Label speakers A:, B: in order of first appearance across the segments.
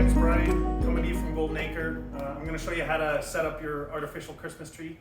A: name's Brian, coming to you from Golden Acre. I'm going to show you how to set up your artificial Christmas tree.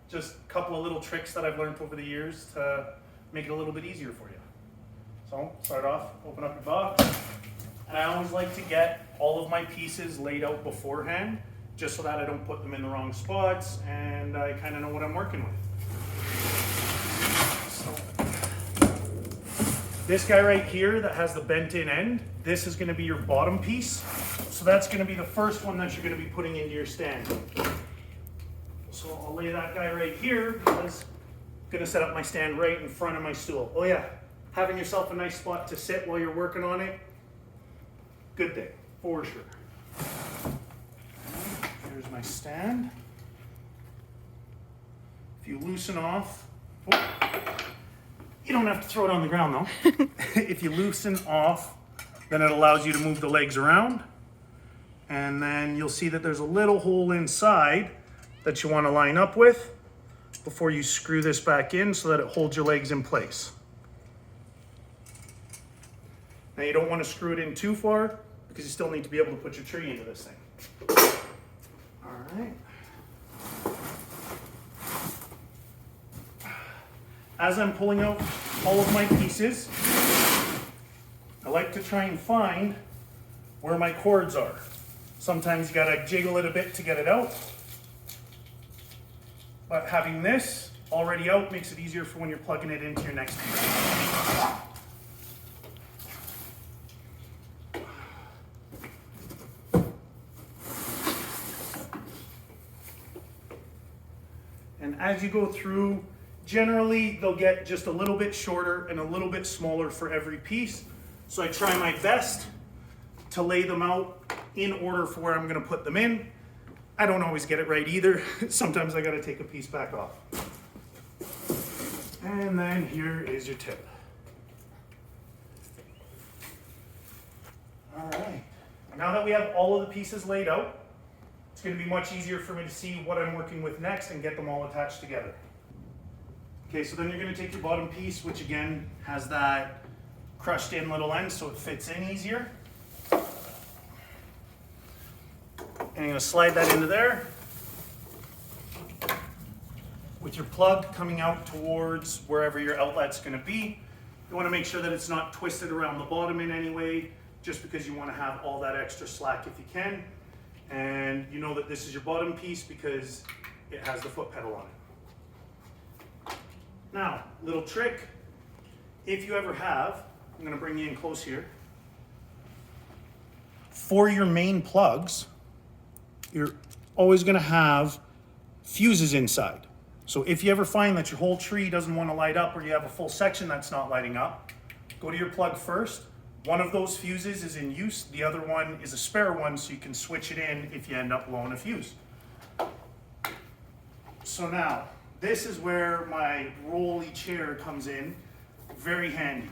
A: Just a couple of little tricks that I've learned over the years to make it a little bit easier for you. So start off, open up your box. And I always like to get all of my pieces laid out beforehand, just so that I don't put them in the wrong spots and I kind of know what I'm working with. This guy right here that has the bent in end, this is going to be your bottom piece. So that's going to be the first one that you're going to be putting into your stand. So I'll lay that guy right here because I'm going to set up my stand right in front of my stool. Oh yeah, having yourself a nice spot to sit while you're working on it, good thing, for sure. Here's my stand. If you loosen off, you don't have to throw it on the ground though. If you loosen off, then it allows you to move the legs around. And then you'll see that there's a little hole inside that you want to line up with before you screw this back in so that it holds your legs in place. Now you don't want to screw it in too far because you still need to be able to put your tree into this thing. All right. As I'm pulling out all of my pieces, I like to try and find where my cords are. Sometimes you gotta jiggle it a bit to get it out, but having this already out makes it easier for when you're plugging it into your next piece. And as you go through, generally, they'll get just a little bit shorter and a little bit smaller for every piece. So I try my best to lay them out in order for where I'm going to put them in. I don't always get it right either. Sometimes I got to take a piece back off. And then here is your tip. All right. Now that we have all of the pieces laid out, it's going to be much easier for me to see what I'm working with next and get them all attached together. Okay, so then you're going to take your bottom piece, which again has that crushed in little end so it fits in easier. And you're going to slide that into there with your plug coming out towards wherever your outlet's going to be. You want to make sure that it's not twisted around the bottom in any way, just because you want to have all that extra slack if you can. And you know that this is your bottom piece because it has the foot pedal on it. Now, little trick, if you ever have, I'm going to bring you in close here. For your main plugs, you're always going to have fuses inside. So if you ever find that your whole tree doesn't want to light up or you have a full section that's not lighting up, go to your plug first. One of those fuses is in use, the other one is a spare one, so you can switch it in if you end up blowing a fuse. So now, this is where my rolly chair comes in, very handy.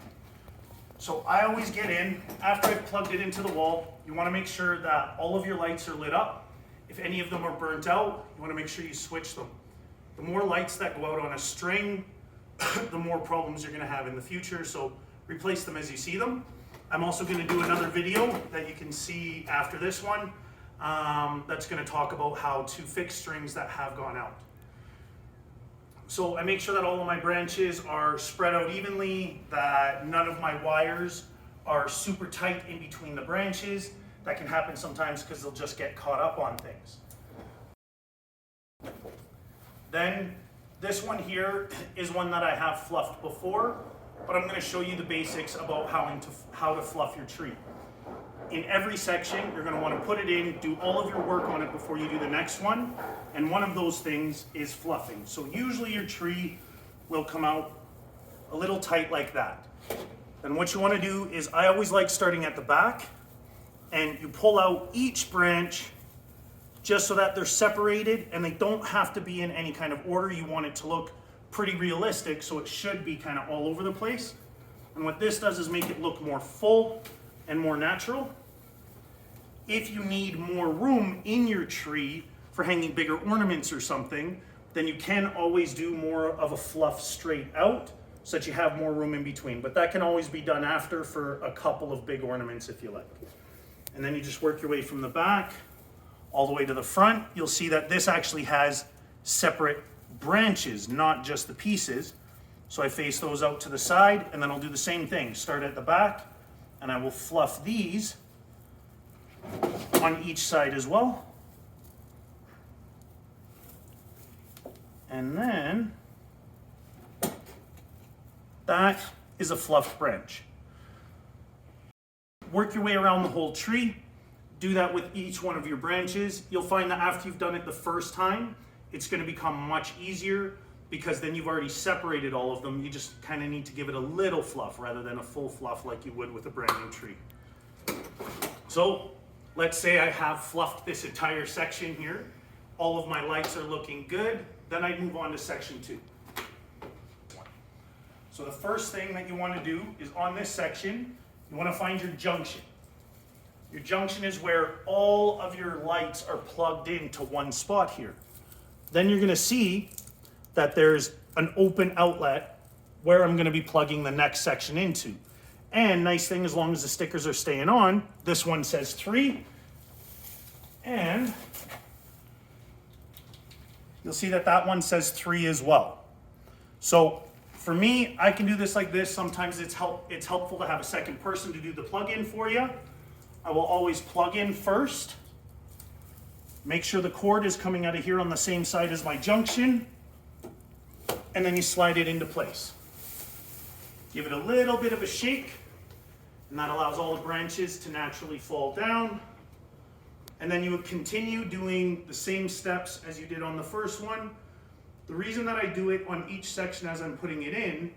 A: So I always get in, after I've plugged it into the wall, you want to make sure that all of your lights are lit up. If any of them are burnt out, you want to make sure you switch them. The more lights that go out on a string, the more problems you're going to have in the future, so replace them as you see them. I'm also going to do another video that you can see after this one that's going to talk about how to fix strings that have gone out. So I make sure that all of my branches are spread out evenly, that none of my wires are super tight in between the branches. That can happen sometimes because they'll just get caught up on things. Then this one here is one that I have fluffed before, but I'm going to show you the basics about how to fluff your tree. In every section, you're going to want to put it in, do all of your work on it before you do the next one. And one of those things is fluffing. So usually your tree will come out a little tight like that. And what you want to do is, I always like starting at the back, and you pull out each branch just so that they're separated and they don't have to be in any kind of order. You want it to look pretty realistic, so it should be kind of all over the place. And what this does is make it look more full and more natural. If you need more room in your tree for hanging bigger ornaments or something, then you can always do more of a fluff straight out so that you have more room in between. But that can always be done after for a couple of big ornaments if you like. And then you just work your way from the back all the way to the front. You'll see that this actually has separate branches, not just the pieces. So I face those out to the side, and then I'll do the same thing. Start at the back, and I will fluff these on each side as well. And then that is a fluffed branch. Work your way around the whole tree. Do that with each one of your branches. You'll find that after you've done it the first time, it's going to become much easier because then you've already separated all of them. You just kind of need to give it a little fluff rather than a full fluff like you would with a brand new tree. So let's say I have fluffed this entire section here. All of my lights are looking good. Then I move on to section 2. So the first thing that you want to do is on this section, you want to find your junction. Your junction is where all of your lights are plugged into one spot here. Then you're going to see that there's an open outlet where I'm going to be plugging the next section into. And nice thing, as long as the stickers are staying on, this one says 3. And you'll see that that one says 3 as well. So for me, I can do this like this. Sometimes it's helpful to have a second person to do the plug-in for you. I will always plug in first. Make sure the cord is coming out of here on the same side as my junction. And then you slide it into place. Give it a little bit of a shake, and that allows all the branches to naturally fall down. And then you would continue doing the same steps as you did on the first one. The reason that I do it on each section as I'm putting it in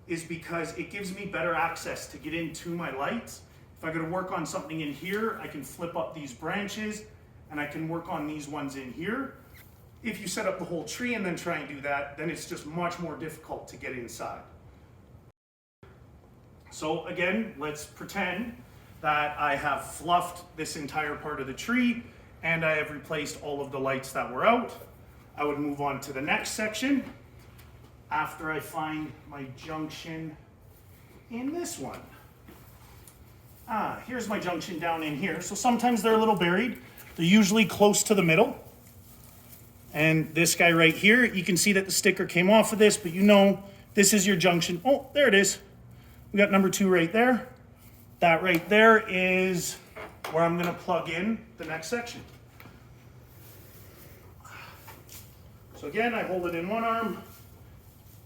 A: is because it gives me better access to get into my lights. If I'm going to work on something in here, I can flip up these branches and I can work on these ones in here. If you set up the whole tree and then try and do that, then it's just much more difficult to get inside. So again, let's pretend that I have fluffed this entire part of the tree and I have replaced all of the lights that were out. I would move on to the next section after I find my junction in this one. Here's my junction down in here. So sometimes they're a little buried. They're usually close to the middle. And this guy right here, you can see that the sticker came off of this, but you know this is your junction. Oh, there it is. We got number 2 right there. That right there is where I'm gonna plug in the next section. So again, I hold it in one arm.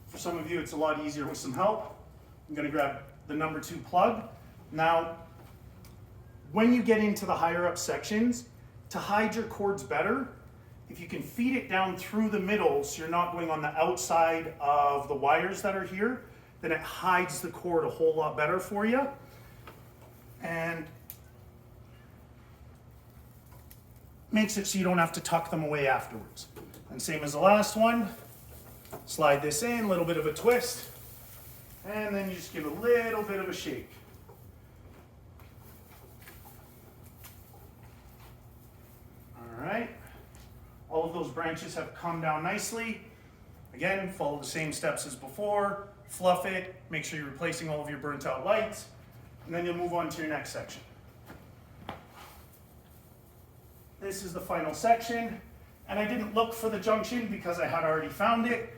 A: For some of you, it's a lot easier with some help. I'm gonna grab the number 2 plug. Now, when you get into the higher up sections, to hide your cords better, if you can feed it down through the middle so you're not going on the outside of the wires that are here, then it hides the cord a whole lot better for you. And makes it so you don't have to tuck them away afterwards. And same as the last one, slide this in, a little bit of a twist, and then you just give a little bit of a shake. All right, all of those branches have come down nicely. Again, follow the same steps as before, fluff it, make sure you're replacing all of your burnt out lights, and then you'll move on to your next section. This is the final section, and I didn't look for the junction because I had already found it.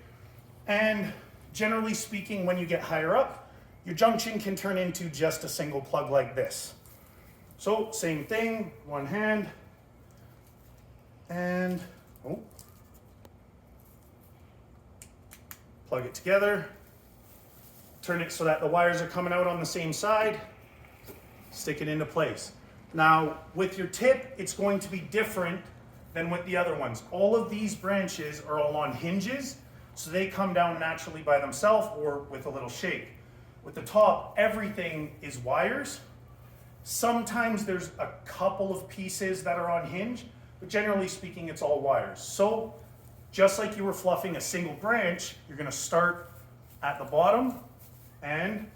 A: And generally speaking, when you get higher up, your junction can turn into just a single plug like this. So same thing, one hand, and plug it together, turn it so that the wires are coming out on the same side, stick it into place. Now, with your tip, it's going to be different than with the other ones. All of these branches are all on hinges, so they come down naturally by themselves or with a little shake. With the top, everything is wires. Sometimes there's a couple of pieces that are on hinge, but generally speaking, it's all wires. So, just like you were fluffing a single branch, you're gonna start at the bottom and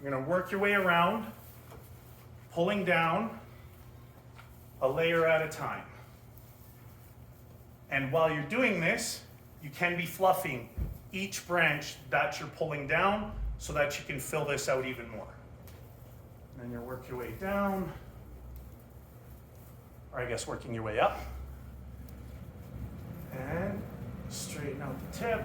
A: you're gonna work your way around, pulling down a layer at a time. And while you're doing this, you can be fluffing each branch that you're pulling down so that you can fill this out even more. And then you work your way down or I guess working your way up. And straighten out the tip.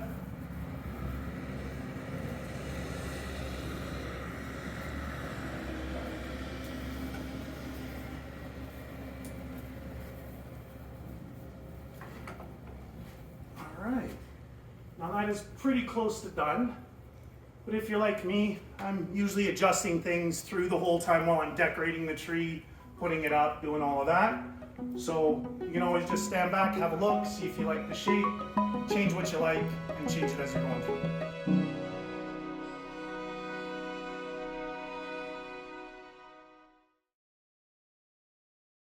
A: All right, now that is pretty close to done. But if you're like me, I'm usually adjusting things through the whole time while I'm decorating the tree, putting it up, doing all of that. So you can always just stand back, have a look, see if you like the shape, change what you like, and change it as you're going through.